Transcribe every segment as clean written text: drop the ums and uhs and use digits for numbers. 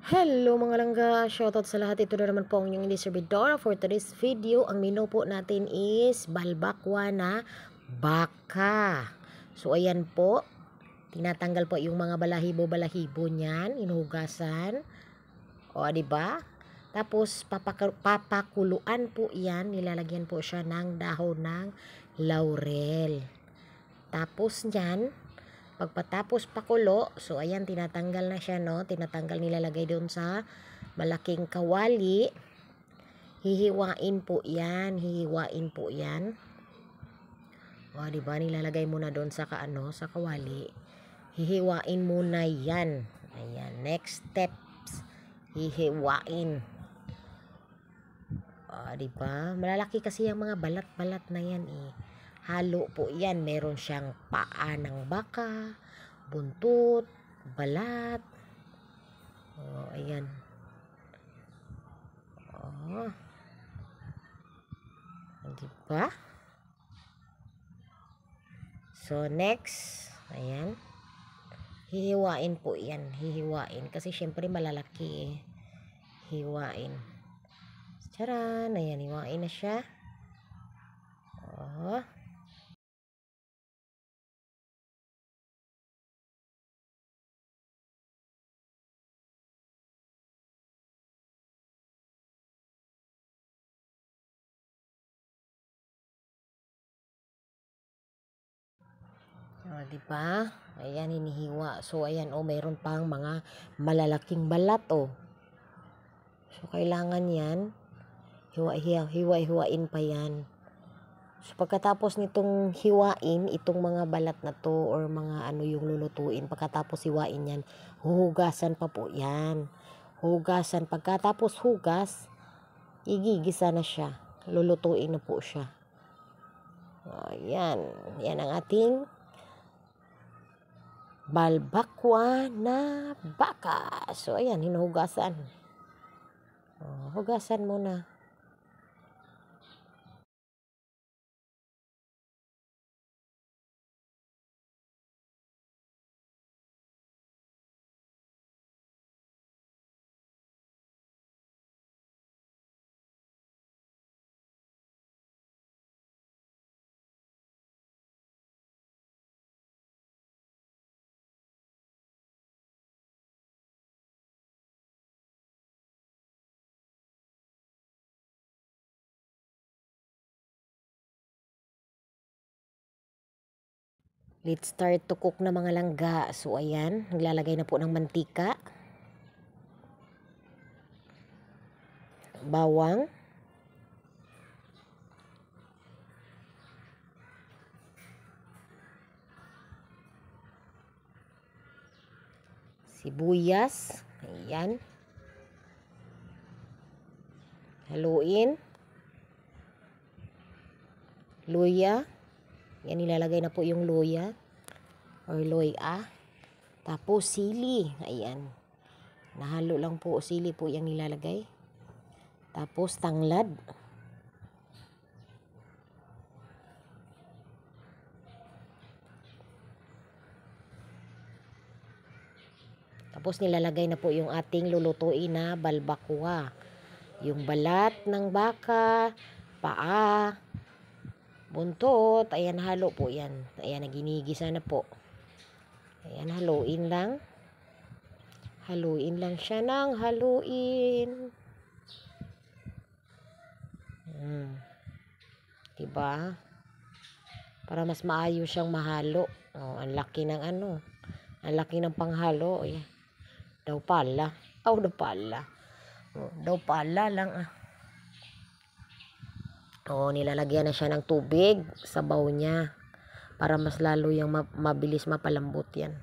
Hello mga langga, shoutout sa lahat. Ito na naman po ang inyong hindi servidor. For today's video, ang menu po natin is balbakwa na baka. So ayan po, tinatanggal po yung mga balahibo-balahibo niyan, inuhugasan. O diba? Tapos papakuluan po yan, nilalagyan po siya ng dahon ng laurel. Tapos niyan, pagpatapos pakulo, so ayan, tinatanggal na siya, no? Tinatanggal, nilalagay doon sa malaking kawali. Hihiwain po yan, hihiwain po yan. O, diba? Nilalagay muna doon sa sa kawali. Hihiwain muna yan. Ayan, next steps. Hihiwain. O, diba? Malalaki kasi yung mga balat-balat na yan eh. Halo po yan. Meron siyang paa ng baka, buntot, balat. Oh, ayan. Oh. Diba? So, next. Ayan. Hihiwain po yan. Hihiwain. Kasi syempre malalaki eh. Hiwain. Charan. Ayan. Hiwain na siya. Oh. Oh, diba? Ayan, hinihiwa. So, ayan, oh, mayroon pang mga malalaking balat, oh. So, kailangan yan. Hiwa-hiwain pa yan. So, pagkatapos nitong hiwain, itong mga balat na to, or mga ano yung lulutuin, pagkatapos hiwain yan, huhugasan pa po yan. Hugasan. Pagkatapos hugas, igigisa na siya. Lulutuin na po siya. Ayan. Yan ang ating balbakwa na baka. So, ayan, hinuhugasan. Hugasan muna. Let's start to cook na mga langga. So, ayan, naglalagay na po ng mantika. Bawang. Sibuyas. Ayan. Haluin. Luya. Yan, nilalagay na po yung luya. Or loya. Tapos, sili. Ayan. Nahalo lang po. Sili po yung nilalagay. Tapos, tanglad. Tapos, nilalagay na po yung ating lulutuin na balbakwa. Yung balat ng baka, paa, buntot. Ayan, halo po yan. Ayan, naginigisa na po. Ayan, haluin lang. Haluin lang siya ng haluin. Diba? Para mas maayos siyang mahalo. Oh, ang laki ng ano. Ang laki ng panghalo. Ayan. Daw pala. Oh, daw pala. Oh, daw pala lang ah. Oh, nilalagyan na siya ng tubig sa baw niya. Para mas lalo yung mabilis mapalambot yan.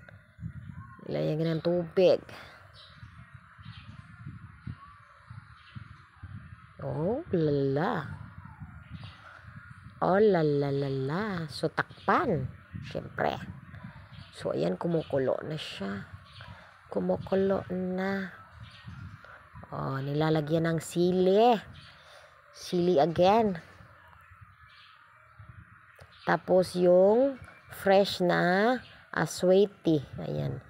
Nilalagyan ng tubig. Oh, lala. Oh, lalalala. So, takpan. Siyempre. So, ayan, kumukulo na siya. Kumukulo na. Oh, nilalagyan ng sili. Sili again. Tapos, yung fresh na aswete. Ayan.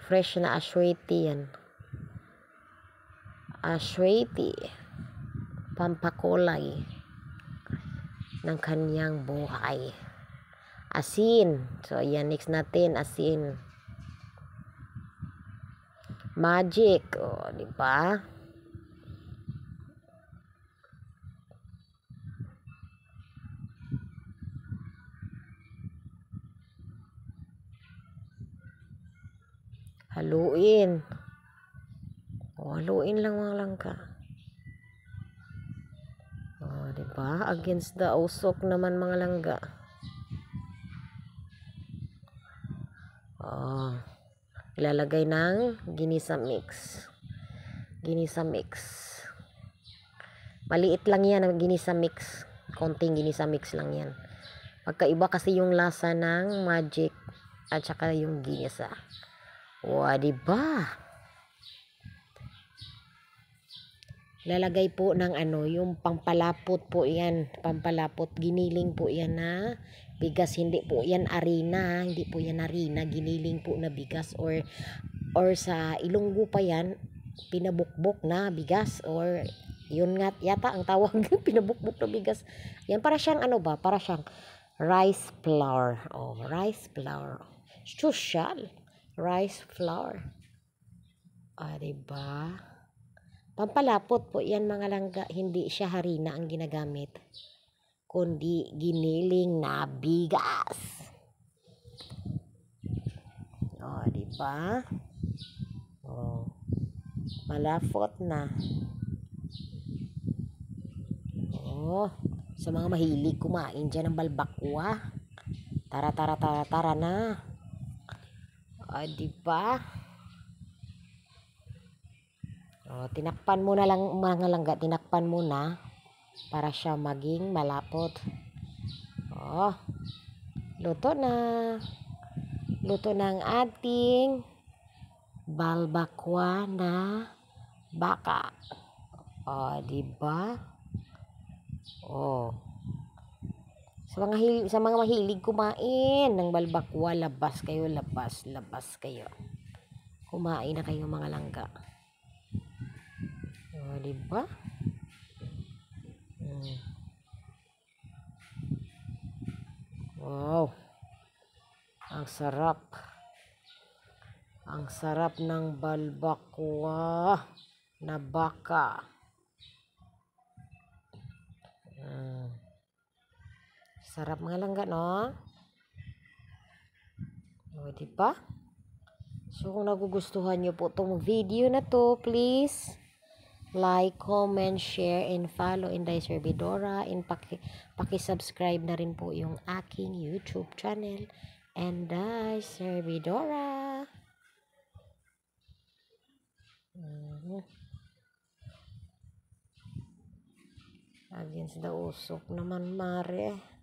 Fresh na aswete yan. aswete, pampakulay ng kanyang buhay. Asin. So, ayan, next natin, asin. Magic. O, diba? Haluin. O, haluin lang mga langka. O, diba? Against the usok naman mga langga. O, ilalagay ng ginisa mix. Ginisa mix. Maliit lang yan ang ginisa mix. Konting ginisa mix lang yan. Pagkaiba kasi yung lasa ng magic at saka yung ginisa. O, diba? Lalagay po ng yung pampalapot po yan. Pampalapot. Giniling po yan na bigas. Hindi po yan harina. Hindi po yan harina. Giniling po na bigas. Or sa Ilonggo pa yan, pinabukbok na bigas. Or yun nga yata ang tawag. Pinabukbok na bigas. Yan para siyang para siyang rice flour. Oh, rice flour. Social. Rice flour. Diba? Pampalapot po yan mga langga, hindi siya harina ang ginagamit, kundi giniling na bigas. O, diba? O, malapot na. O, sa mga mahilig kumain dyan ng balbakwa, tara na. O, diba? O, tinakpan mo na lang mga langga, tinakpan mo na para siya maging malapot. O, luto na. Luto na ang ating balbakwa na baka. O, diba? O, sa mga mahilig kumain ng balbakwa, labas kayo. Kumain na kayo mga langga. O, diba? Wow. Ang sarap. Ang sarap ng balbakwa na baka. Sarap mga langga, no? O, diba? So, kung nagugustuhan nyo po itong video na to, please like, comment, share, and follow Inday Servidora. And paki-subscribe na rin po yung aking YouTube channel, Inday Servidora. Against the usok naman, mare.